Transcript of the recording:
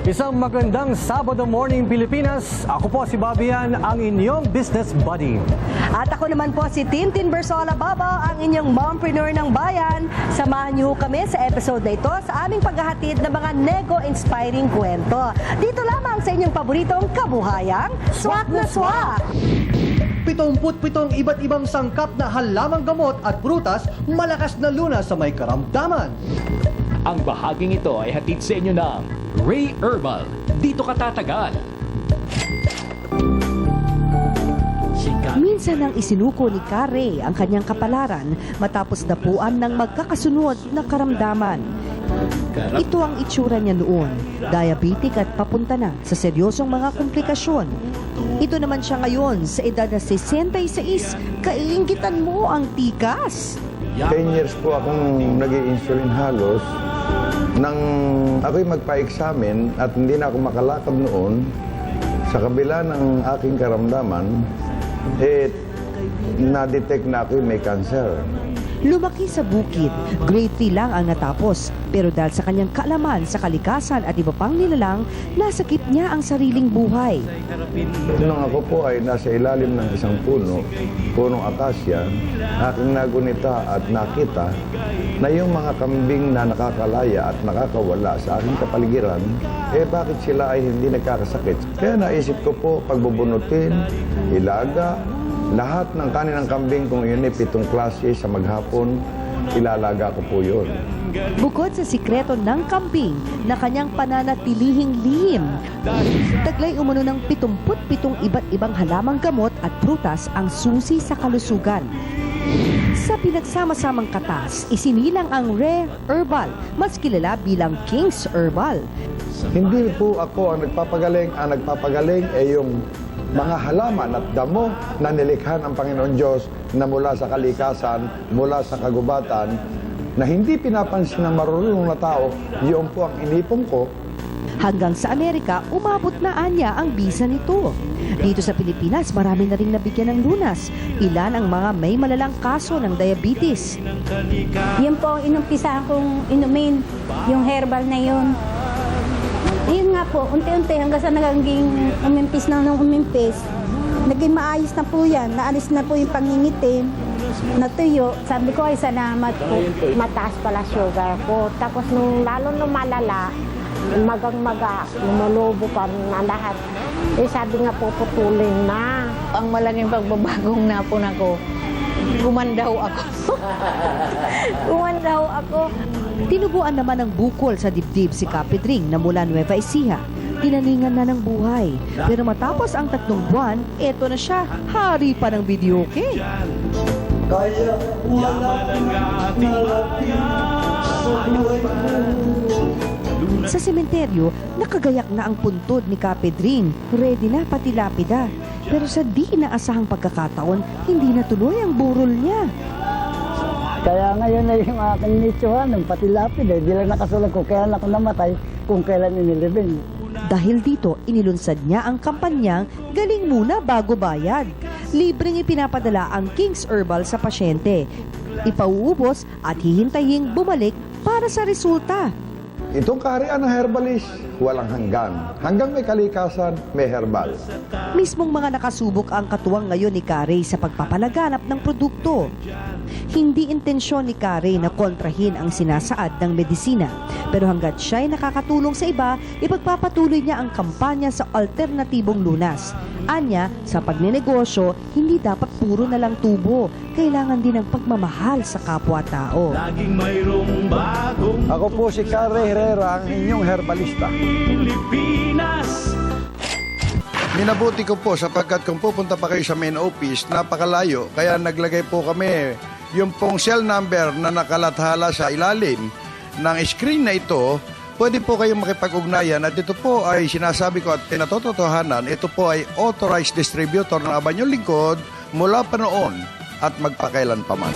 Isang magandang Sabado morning Pilipinas. Ako po si Babian, ang inyong business buddy. At ako naman po si Tintin Bersola Baba, ang inyong mompreneur ng bayan. Samahan niyo kami sa episode na ito sa aming paghahatid ng mga nego-inspiring kwento. Dito lamang sa inyong paboritong kabuhayang Swak na Swak! 77 iba't ibang sangkap na halamang gamot at prutas, malakas na lunas sa may karamdaman. Ang bahaging ito ay hatid sa inyo ng Ray Herbal. Dito ka tatagal. Minsan nang isinuko ni Kare ang kanyang kapalaran matapos dapuan ng magkakasunod na karamdaman. Ito ang itsura niya noon, diabetic at papunta na sa seryosong mga komplikasyon. Ito naman siya ngayon sa edad na 66, kaiinggitan mo ang tikas. 10 years po akong nag-i-insulin halos. Nang ako'y magpa-examine at hindi na ako makalakad noon, sa kabila ng aking karamdaman, na-detect na ako'y may cancer. Lumaki sa bukid, grade 3 lang ang natapos. Pero dahil sa kanyang kaalaman sa kalikasan at iba pang nilalang, nasakip niya ang sariling buhay. Nung ako po ay nasa ilalim ng isang puno, punong akasya, aking nagunita at nakita na yung mga kambing na nakakalaya at nakakawala sa aking kapaligiran, bakit sila ay hindi nagkakasakit? Kaya naisip ko po pagbubunutin, ilaga, lahat ng kanin ng kambing kung yun ay 7 klase sa maghapon, ilalaga ko po yun. Bukod sa sikreto ng kambing na kanyang pananatilihing lihim, taglay umano ng 77 iba't ibang halamang gamot at prutas ang susi sa kalusugan. Sa pinagsama-samang katas, isinilang ang Ray Herbal, mas kilala bilang King's Herbal. Hindi po ako ang nagpapagaling. Ang nagpapagaling ay yung mga halaman at damo na nilikha ng Panginoon Diyos na mula sa kalikasan, mula sa kagubatan, na hindi pinapansin ng marunong na tao, yun po ang inipon ko. Hanggang sa Amerika, umabot na anya ang bisa nito. Dito sa Pilipinas, marami na rin nabigyan ng lunas. Ilan ang mga may malalang kaso ng diabetes. Yun po ang inumpisahan kong inumin, yung herbal na yun. Yun nga po, unti-unti hanggang sa naging umimpis na nung umimpis. Naging maayos na po yan, naalis na po yung pangingitim, natuyo. Sabi ko ay salamat po, mataas pala sugar ko. Tapos nung lalo lumalala, magang-maga, lumulubo pa na lahat. Sabi nga po, putulin na. Ang malaking pagbabagong napon ako, gumandaw ako. Gumandaw ako. Tinubuan naman ng bukol sa dibdib si Kapitring na mula Nueva Ecija. Tinaningan na ng buhay. Pero matapos ang 3 buwan, eto na siya, hari pa ng videoke. Kaya wala Sa sementeryo, nakagayak na ang puntod ni Kapitring. Ready na pati lapida. Pero sa di inaasahang pagkakataon, hindi natuloy ang burol niya. Kaya ngayon ay yung aking nitsuhan, pati lapid di lang nakasulat ko kaya ako namatay kung kailan inilibing. Dahil dito, inilunsad niya ang kampanyang Galing Muna Bago Bayad. Libreng ipinapadala ang King's Herbal sa pasyente. Ipauubos at hihintaying bumalik para sa resulta. Itong kaharian ng herbalist, walang hanggan. Hanggang may kalikasan, may herbal. Mismong mga nakasubok ang katuwang ngayon ni Kare sa pagpapalaganap ng produkto. Hindi intensyon ni Kare na kontrahin ang sinasaad ng medisina. Pero hanggat siya'y nakakatulong sa iba, ipagpapatuloy niya ang kampanya sa alternatibong lunas. Anya, sa pagnenegosyo, hindi dapat puro na lang tubo. Kailangan din ng pagmamahal sa kapwa-tao. Ako po si Kare Herrera, ang inyong herbalista. Minabuti ko po sapagkat kung pupunta pa kayo sa main office, napakalayo. Kaya naglagay po kami yung pong cell number na nakalathala sa ilalim ng screen na ito. Pwede po kayong makipag-ugnayan at ito po ay sinasabi ko at pinatotohanan, ito po ay authorized distributor ng Abanyong Lingkod mula pa noon at magpakailan pa man.